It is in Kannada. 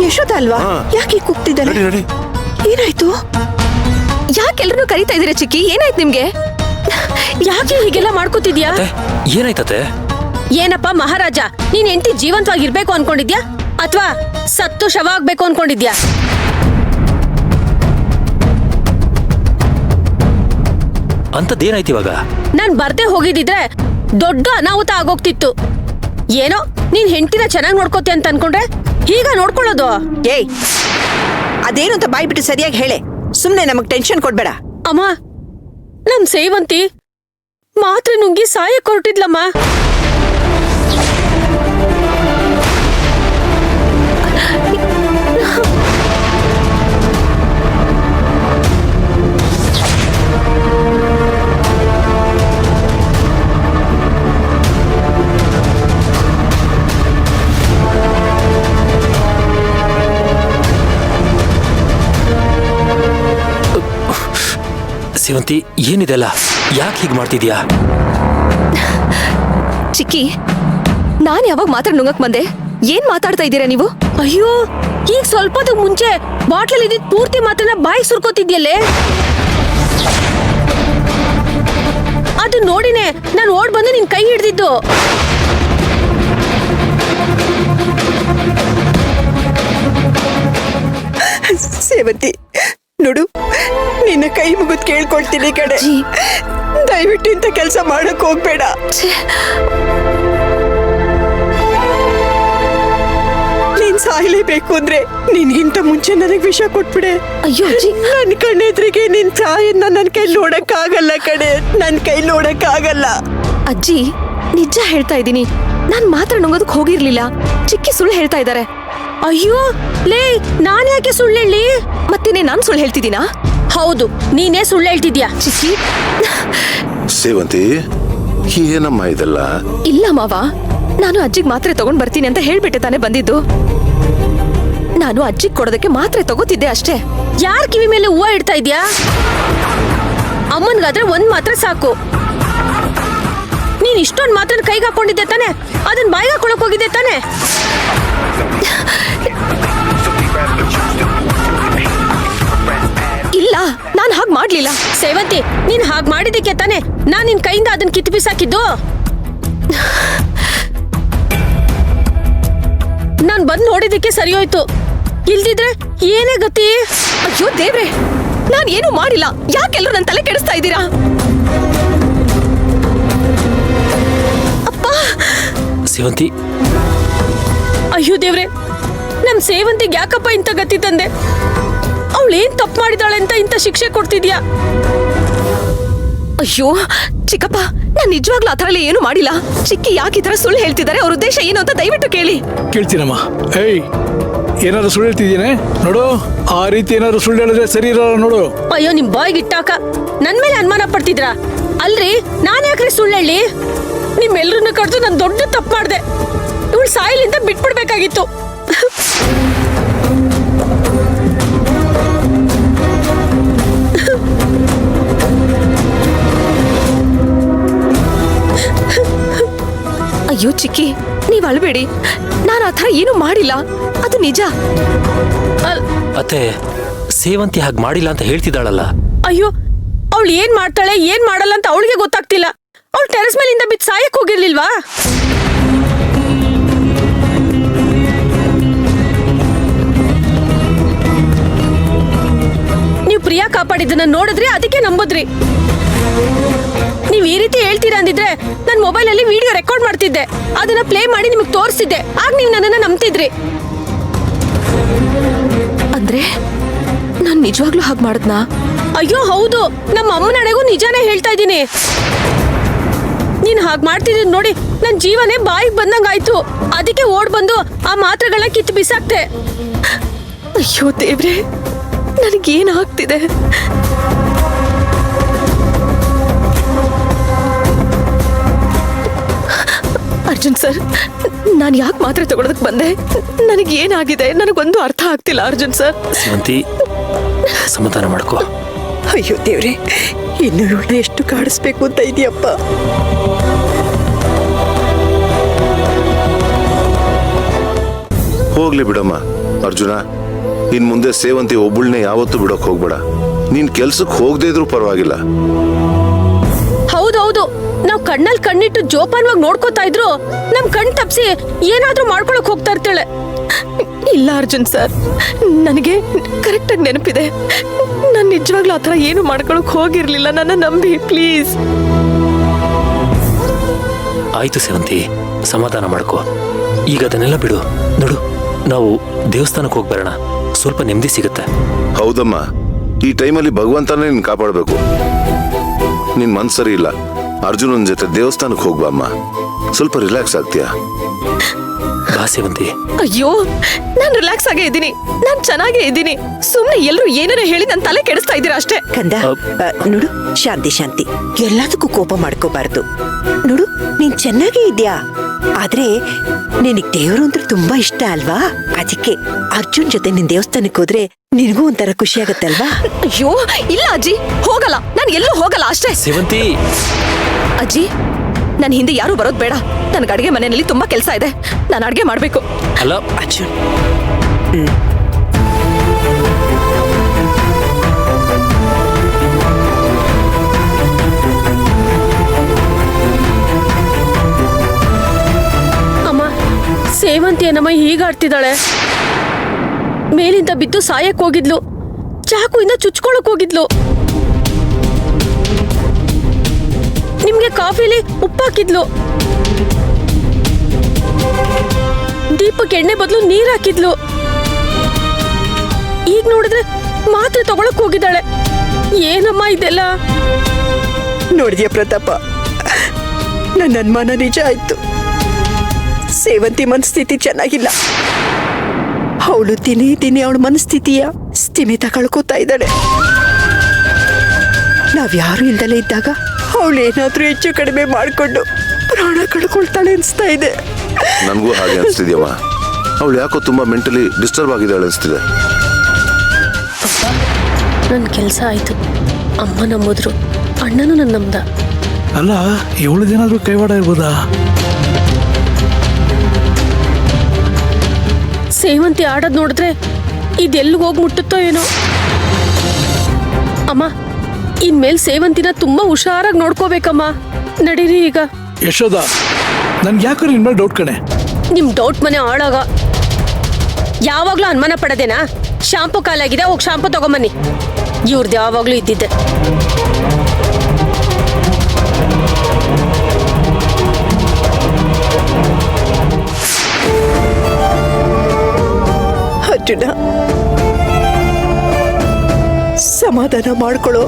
ಯಶೋಧ ಅಲ್ವಾ? ಯಾಕೆ ಕೂಗ್ತಿದ್ದಾಳೆ? ಏನಾಯ್ತು? ಯಾಕೆಲ್ಲರೂ ಕರೀತಾ ಇದೀರ ಚಿಕ್ಕಿ? ಏನಾಯ್ತು ನಿಮ್ಗೆ? ಯಾಕೆ ಹೀಗೆಲ್ಲ ಮಾಡ್ಕೋತಿದ್ಯಾ? ಏನಾಯ್ತತೆ? ಏನಪ್ಪ ಮಹಾರಾಜ, ನೀನ್ ಹೆಂಡತಿ ಜೀವಂತವಾಗಿರ್ಬೇಕು ಅನ್ಕೊಂಡಿದ್ಯಾ ಅಥವಾ ಸತ್ತು ಶವ ಆಗ್ಬೇಕು ಅನ್ಕೊಂಡಿದ್ಯಾ? ಅಂತದ್ದೇನಾಯ್ತು ಇವಾಗ? ನಾನ್ ಬರ್ದೇ ಹೋಗಿದ್ರೆ ದೊಡ್ಡ ಅನಾಹುತ ಆಗೋಗ್ತಿತ್ತು. ಏನೋ ನೀನ್ ಹೆಂಡತಿನ ಚೆನ್ನಾಗಿ ನೋಡ್ಕೋತಿ ಅಂತ ಅನ್ಕೊಂಡ್ರೆ ಹೀಗ ನೋಡ್ಕೊಳ್ಳೋದು? ಏಯ್, ಅದೇನು ಅಂತ ಬಾಯ್ಬಿಟ್ಟು ಸರಿಯಾಗಿ ಹೇಳೆ. ಸುಮ್ನೆ ನಮಗ್ ಟೆನ್ಷನ್ ಕೊಡ್ಬೇಡ. ಅಮ್ಮ, ನಮ್ ಸೇವಂತಿ ಮಾತ್ರ ನುಂಗಿ ಸಾಯಕ್ ಹೊರಟಿದ್ಲಮ್ಮ. ಸೇವಂತಿ, ಏನಿದೆಲ್ಲ? ಯಾಕೆ ಹೀಗೆ ಮಾಡ್ತಿದ್ಯಾ? ಚಿಕ್ಕಿ, ನಾನ್ ಯಾವಾಗ ಮಾತ್ರ ನುಂಗಕ್ ಬಂದೆ? ಏನ್ ಮಾತಾಡ್ತಾ ಇದ್ದೀರಾ ನೀವು? ಅಯ್ಯೋ, ಈಗ ಸ್ವಲ್ಪ ಮುಂಚೆ ಬಾಟ್ಲಲ್ಲಿ ಇದ್ದಿದ್ ಪೂರ್ತಿ ಮಾತ್ರನ ಬಾಯಿಗೆ ಸುರ್ಕೋತಿದ್ಯಲ್ಲೇ. ಅದು ನೋಡಿನೇ ನಾನು ಓಡ್ ಬಂದು ನಿನ್ ಕೈ ಹಿಡ್ದಿದ್ದು. ಸೇವಂತಿ, ನೋಡು, ನಿನ್ನ ಕೈ ಮುಗಿದ್ ಕೇಳ್ಕೊಳ್ತೀನಿ ಕಡೆ. ದಯವಿಟ್ಟು ಇಂಥ ಕೆಲಸ ಮಾಡಕ್ ಹೋಗ್ಬೇಡ. ನೀನ್ ಸಾಯ್ಲೇಬೇಕು ಅಂದ್ರೆ ನೀನ್ ಇಂತ ಮುಂಚೆ ನನಗ್ ವಿಷ ಕೊಟ್ಬಿಡೆ. ಅಯ್ಯೋ ಅಜ್ಜಿ, ನನ್ ಕಣ್ಣೆದ್ರಿಗೆ ನಿನ್ ಸಾಯನ್ನ ನನ್ ಕೈ ನೋಡಕ್ ಆಗಲ್ಲ ಕಡೆ. ನನ್ ಕೈ ನೋಡಕ್ ಆಗಲ್ಲ. ಅಜ್ಜಿ, ನಿಜ ಹೇಳ್ತಾ ಇದ್ದೀನಿ. ನಾನ್ ಮಾತ್ರ ನುಂಗೋದಕ್ ಹೋಗಿರ್ಲಿಲ್ಲ. ಚಿಕ್ಕಿ ಸುಳ್ಳು ಹೇಳ್ತಾ ಇದ್ದಾರೆ. ಅಯ್ಯೋ ಲೇ, ನಾನ್ ಯಾಕೆ ಸುಳ್ಳು ಹೇಳಿ? ಮತ್ತೇನೆ ನಾನ್ ಸುಳ್ಳು ಹೇಳ್ತಿದ್ದೀನಾ? ಹೌದು, ನೀನೇ ಸುಳ್ಳು ಹೇಳ್ತಿದ್ಯಾ. ಚಿಕ್ಕಿ, ಸೇವಂತಿ, ಏನಮ್ಮ ಇದೆಲ್ಲ? ಇಲ್ಲ ಮಾವ, ನಾನು ಅಜ್ಜಿಗ್ ಮಾತ್ರೆ ತಗೊಂಡ್ ಬರ್ತೀನಿ ಅಂತ ಹೇಳ್ಬಿಟ್ಟೆ ತಾನೇ ಬಂದಿದ್ದು. ನಾನು ಅಜ್ಜಿಗ್ ಕೊಡೋದಕ್ಕೆ ಮಾತ್ರೆ ತಗೋತಿದ್ದೆ ಅಷ್ಟೇ. ಯಾರ್ ಕಿವಿ ಮೇಲೆ ಹೂವ ಇಡ್ತಾ ಇದ್ಯಾ? ಅಮ್ಮನ್ಗಾದ್ರೆ ಒಂದ್ ಮಾತ್ರ ಸಾಕು. ನೀನ್ ಇಷ್ಟೊಂದ್ ಮಾತ್ರ ಕೈಗೆ ಹಾಕೊಂಡಿದ್ದೆ ತಾನೆ, ಅದನ್ ಬಾಯಿಗೆ ಹಾಕೊಳಕ್ ಹೋಗಿದ್ದೆ ತಾನೆ. ಇಲ್ಲ, ನಾನ್ ಹಾಗ್ ಮಾಡ್ಲಿಲ್ಲ. ಸೇವಂತಿ, ನೀನ್ ಹಾಗ್ ಮಾಡಿದಕ್ಕೆ ತಾನೆ ನಾನ್ ನಿನ್ ಕೈಯಿಂದ ಅದನ್ನ ಕಿತ್ತು ಬಿಸಾಕಿದ್ದು. ನಾನ್ ಬಂದ್ ನೋಡಿದಕ್ಕೆ ಸರಿ ಹೋಯ್ತು, ಇಲ್ದಿದ್ರೆ ಏನೇ ಗತಿ. ಅಯ್ಯೋ ದೇವ್ರೆ, ನಾನ್ ಏನು ಮಾಡಿಲ್ಲ. ಯಾಕೆಲ್ಲರೂ ನನ್ ತಲೆ ಕೆಡಿಸ್ತಾ ಇದ್ದೀರಾ? ಅಪ್ಪ. ಸೇವಂತಿ, ಅಯ್ಯೋ ದೇವ್ರೆ, ನಮ್ ಸೇವಂತಿಗೆ ಯಾಕಪ್ಪ ಇಂಥ ಗತಿ ತಂದೆ? ಅವಳೇನ್ ತಪ್ಪು ಮಾಡಿದಾಳೆ ಅಂತ ಇಂಥ ಶಿಕ್ಷೆ ಕೊಡ್ತಿದ್ಯಾ? ಅಯ್ಯೋ ಚಿಕ್ಕಪ್ಪ, ನಾನ್ ನಿಜವಾಗ್ಲೂ ಆ ಥರ ಏನು ಮಾಡಿಲ್ಲ. ಚಿಕ್ಕಿ ಯಾಕೆ ಈ ತರ ಸುಳ್ಳು ಹೇಳ್ತಿದ್ದಾರೆ? ಅವ್ರ ಉದ್ದೇಶ ಏನು ಅಂತ ದಯವಿಟ್ಟು ಕೇಳಿ. ಕೇಳ್ತೀನಮ್ಮ. ಏಯ್, ಏನಾದ್ರು ಸುಳ್ಳು ಹೇಳ್ತಿದ್ದೀನಿ ನೋಡು. ಆ ರೀತಿ ಏನಾದ್ರು ಸುಳ್ಳು ಹೇಳಿದ್ರೆ ಸರಿ ಇರಲ್ಲ ನೋಡು. ಅಯ್ಯೋ, ನಿಮ್ ಬಾಯ್ಗೆ ಇಟ್ಟಾಕ ನನ್ ಮೇಲೆ ಅನುಮಾನ ಪಡ್ತಿದ್ರ ಅಲ್ರಿ? ನಾನ್ ಯಾಕ್ರಿ ಸುಳ್ಳು ಹೇಳಿ? ನಿಮ್ಮೆಲ್ರನ್ನ ಕಡ್ದು ನಾನ್ ದೊಡ್ಡ ತಪ್ಪು ಮಾಡ್ದೆ. ಇವಳು ಸಾಯಿಲಿಂದ ಬಿಟ್ಬಿಡ್ಬೇಕಾಗಿತ್ತು. ಅಯ್ಯೋ ಚಿಕ್ಕಿ, ನೀವ್ ಅಳ್ಬೇಡಿ. ನಾನು ಆ ಥರ ಏನು ಮಾಡಿಲ್ಲ, ಅದು ನಿಜ. ಅತ್ತೆ, ಸೇವಂತಿ ಹಾಗೆ ಮಾಡಿಲ್ಲ ಅಂತ ಹೇಳ್ತಿದ್ದಾಳಲ್ಲ. ಅಯ್ಯೋ, ಅವಳು ಏನ್ ಮಾಡ್ತಾಳೆ ಏನ್ ಮಾಡಲ್ಲ ಅಂತ ಅವಳಿಗೆ ಗೊತ್ತಾಗ್ತಿಲ್ಲ. ಅವಳು ಟೆರೆಸ್ ಮೇಲಿಂದ ಬಿದ್ದು ಸಾಯಕ್ ಹೋಗಿರ್ಲಿಲ್ವಾ? ನೀವು ಪ್ರಿಯಾ ಕಾಪಾಡಿದ್ದನ್ನ ನೋಡಿದ್ರಿ, ಅದಕ್ಕೆ ನಂಬುದ್ರಿ. ನೀವ್ ಈ ರೀತಿ ಹೇಳ್ತೀರಾ ಅಂದಿದ್ರೆ ನನ್ ಮೊಬೈಲ್ ಅಲ್ಲಿ ವಿಡಿಯೋ ರೆಕಾರ್ಡ್ ಮಾಡ್ತಿದ್ದೆ, ಅದನ್ನ ಪ್ಲೇ ಮಾಡಿ ನಿಮಗೆ ತೋರಿಸಿದ್ದೆ. ಆಗ ನೀವು ನನ್ನನ್ನ ನಂಬ್ತಿದ್ರಿ. ಅಂದ್ರೆ ನಾನ್ ನಿಜವಾಗ್ಲೂ ಹಾಗೆ ಮಾಡದ್ನಾ? ಅಯ್ಯೋ ಹೌದು, ನಮ್ಮ ಅಮ್ಮನಡೆಗೂ ನಿಜಾನೇ ಹೇಳ್ತಾ ಇದ್ದೀನಿ. ನೀನ್ ಹಾಗೆ ಮಾಡ್ತಿದ್ ನೋಡಿ ನನ್ ಜೀವನೇ ಬಾಯಿಗೆ ಬಂದಂಗಾಯ್ತು. ಅದಕ್ಕೆ ಓಡ್ ಬಂದು ಆ ಮಾತ್ರೆಗಳನ್ನ ಕಿತ್ತು ಬಿಸಾಕ್ತೆ. ಅಯ್ಯೋ ದೇವ್ರೆ, ನನಗೇನಾಗ್ತಿದೆ? ಅರ್ಜುನ್ ಸರ್, ನಾನು ಯಾಕೆ ಮಾತ್ರೆ ತಗೊಳೋದಕ್ಕೆ ಬಂದೆ? ನನಗೇನಾಗಿದೆ ನನಗೊಂದು ಅರ್ಥ ಆಗ್ತಿಲ್ಲ ಅರ್ಜುನ್ ಸರ್. ಸೇವಂತಿ, ಸಮಾಧಾನ ಮಾಡ್ಕೋ. ಅಯ್ಯೋ ದೇವ್ರೆ, ಇನ್ನು ಇವಳು ಎಷ್ಟು ಕಾಡಿಸ್ಬೇಕು ಅಂತ ಇದೆಯಪ್ಪ. ಹೋಗ್ಲಿ ಬಿಡಮ್ಮ, ಅರ್ಜುನ, ಇನ್ ಮುಂದೆ ಸೇವಂತಿ ಒಬ್ಬಳನ್ನೇ ಯಾವತ್ತೂ ಬಿಡೋಕ್ ಹೋಗ್ಬೇಡ. ನೀನ್ ಕೆಲ್ಸಕ್ಕೆ ಹೋಗದೇ ಇದ್ರೂ ಪರವಾಗಿಲ್ಲ. ಹೌದೌದು, ನಾವ್ ಕಣ್ಣಲ್ಲಿ ಕಣ್ಣಿಟ್ಟು ಜೋಪಾನವಾಗಿ ನೋಡ್ಕೋತಾ ಇದ್ರು ನಮ್ ಕಣ್ ತಪ್ಸಿ ಏನಾದ್ರೂ ಮಾಡ್ಕೊಳಕ್ ಹೋಗ್ತಾ ಇರ್ತಾಳೆ. ಇಲ್ಲ ಅರ್ಜುನ್ ಸರ್, ನನಗೆ ಕರೆಕ್ಟಾಗಿ ನೆನಪಿದೆ. ನಾನು ನಿಜವಾಗ್ಲೂ ಆ ಥರ ಏನು ಮಾಡ್ಕೊಳಕ್ ಹೋಗಿರ್ಲಿಲ್ಲ. ನನ್ನ ನಂಬಿ ಪ್ಲೀಸ್. ಆಯ್ತು ಸೇವಂತಿ, ಸಮಾಧಾನ ಮಾಡ್ಕೋ. ಈಗ ಅದನ್ನೆಲ್ಲ ಬಿಡು. ನೋಡು, ನಾವು ದೇವಸ್ಥಾನಕ್ಕೆ ಹೋಗಿ ಬರೋಣ, ಸ್ವಲ್ಪ ನೆಮ್ಮದಿ ಸಿಗುತ್ತೆ. ಹೌದಮ್ಮ, ಈ ಟೈಮಲ್ಲಿ ಭಗವಂತನೇ ನಿನ್ ಕಾಪಾಡಬೇಕು. ನಿನ್ ಮನ್ಸು ಸರಿ ಇಲ್ಲ, ಅರ್ಜುನನ್ ಜೊತೆ ದೇವಸ್ಥಾನಕ್ಕೆ ಹೋಗ್ಬಾ ಅಮ್ಮ, ಸ್ವಲ್ಪ ರಿಲ್ಯಾಕ್ಸ್ ಆಗ್ತೀಯಾ? ಬಾ ಸೇವಂತಿ. ಅಯ್ಯೋ, ನಾನ್ ರಿಲ್ಯಾಕ್ಸ್ ಆಗೇ ಇದ್ದೀನಿ, ನಾನ್ ಚೆನ್ನಾಗೇ ಇದ್ದೀನಿ. ಸುಮ್ನೆ ಎಲ್ರು ಏನೇನೋ ಹೇಳಿ ನನ್ ತಲೆ ಕೆಡಿಸ್ತಾ ಇದ್ದೀರಾ ಅಷ್ಟೇ. ಕಂದ, ನೋಡು, ಶಾಂತಿ ಶಾಂತಿ, ಎಲ್ಲದಕ್ಕೂ ಕೋಪ ಮಾಡ್ಕೋಬಾರ್ದು. ನೋಡು, ನೀನ್ ಚೆನ್ನಾಗೇ ಇದ್ಯಾ, ಆದ್ರೆ ನಿನಗ್ ದೇವ್ರು ಅಂದ್ರೆ ತುಂಬಾ ಇಷ್ಟ ಅಲ್ವಾ? ಅದಕ್ಕೆ ಅರ್ಜುನ್ ಜೊತೆ ನಿನ್ ದೇವಸ್ಥಾನಕ್ಕೆ ಹೋದ್ರೆ ನಿನಗೂ ಒಂಥರ ಖುಷಿ ಆಗತ್ತಲ್ವಾ? ಅಯ್ಯೋ ಇಲ್ಲ ಅಜ್ಜಿ, ಹೋಗಲ್ಲ, ನಾನು ಎಲ್ಲೂ ಹೋಗಲ್ಲ ಅಷ್ಟೇ. ಸೇವಂತಿ, ಅಜ್ಜಿ, ನನ್ ಹಿಂದೆ ಯಾರು ಬರೋದ್ ಬೇಡ. ನನ್ಗೆ ಅಡ್ಗೆ ಮನೆಯಲ್ಲಿ ತುಂಬಾ ಕೆಲಸ ಇದೆ, ನಾನು ಅಡ್ಗೆ ಮಾಡ್ಬೇಕು. ಅಲ್ಲ ಅರ್ಜುನ್, ಅಮ್ಮ, ಸೇವಂತಿ ಏನಮ್ಮ ಹೀಗಾಡ್ತಿದ್ದಾಳೆ? ಮೇಲಿಂದ ಬಿದ್ದು ಸಾಯಕ್ ಹೋಗಿದ್ಲು, ಚಾಕುಯಿಂದ ಚುಚ್ಕೊಳಕ್ ಹೋಗಿದ್ಲು, ನಿಮ್ಗೆ ಕಾಫಿಲಿ ಉಪ್ಪಾಕಿದ್ಲು, ದೀಪಕ್ಕೆ ಎಣ್ಣೆ ಬದಲು ನೀರ್ ಹಾಕಿದ್ಲು. ಈಗ ನೋಡಿದ್ರೆ ಮಾತ್ರೆ ತಗೊಳಕ್ ಹೋಗಿದ್ದಾಳೆ. ಏನಮ್ಮ ಇದೆಲ್ಲ? ನೋಡಿದ್ಯಾ ಪ್ರತಾಪ, ನನ್ನ ಅನುಮಾನ ನಿಜ ಆಯ್ತು. ಸೇವಂತಿ ಮನಸ್ಥಿತಿ ಚೆನ್ನಾಗಿಲ್ಲ. ಅವಳು ದಿನೇ ದಿನೇ ಅವಳ ಮನಸ್ಥಿತಿಯ ಸ್ಥಿಮಿತ ಕಳ್ಕೋತಾ ಇದ್ದಾಳೆ. ನಾವ್ಯಾರು ಇಲ್ದಲೇ ಇದ್ದಾಗ ಅವಳೇನಾದ್ರೂ ಹೆಚ್ಚು ಕಡಿಮೆ ಮಾಡಿಕೊಂಡು ಪ್ರಾಣ ಕಳ್ಕೊಳ್ತಾಳೆ ಅನ್ಸ್ತಾ ಇದೆ. ನನ್ಗೂ ಹಾಗೆ ಅನ್ಸ್ತಿದ್ಯಮ್ಮ. ಅವಳು ಯಾಕೋ ತುಂಬಾ ಮೆಂಟಲಿ ಡಿಸ್ಟರ್ಬ್ ಆಗಿದ್ದಾಳೆ ಅನ್ಸ್ತಿದೆ. ನನ್ ಕೆಲ್ಸ ಆಯ್ತು. ಅಮ್ಮ ನಂಬಿದ್ರು, ಅಣ್ಣನೂ ನನ್ ನಂಬ್ದ. ಅಲ್ಲ, ಇವಳದೇನಾದ್ರೂ ಕೈವಾಡ ಇರ್ಬೋದಾ? ಸೇವಂತಿ ಆಡೋದ್ ನೋಡಿದ್ರೆ ಇದೆಲ್ಲಿಗೆ ಹೋಗಿ ಮುಟ್ಟುತ್ತೋ ಏನೋ. ಅಮ್ಮ, ಇನ್ಮೇಲ್ ಸೇವಂತಿನ ತುಂಬಾ ಹುಷಾರಾಗಿ ನೋಡ್ಕೋಬೇಕಮ್ಮ. ನಡೀರಿ ಈಗ. ಯಶೋದ, ನನ್ಗೆ ಯಾಕೋ ನಿನ್ ಮೇಲೆ ಡೌಟ್ ಕಣೆ. ನಿಮ್ ಡೌಟ್ ಮನೆ ಆಳಾಗ ಯಾವಾಗ್ಲೂ ಅನುಮಾನ ಪಡೋದೇನಾ? ಶಾಂಪು ಕಾಲಾಗಿದೆ, ಹೋಗಿ ಶಾಂಪು ತಗೊಂಬನ್ನಿ. ಇವ್ರದ್ದು ಯಾವಾಗ್ಲೂ ಇದ್ದಿದ್ದೆ. ಅರ್ಜುನ, ಸಮಾಧಾನ ಮಾಡ್ಕೊಳ್ಳೋ.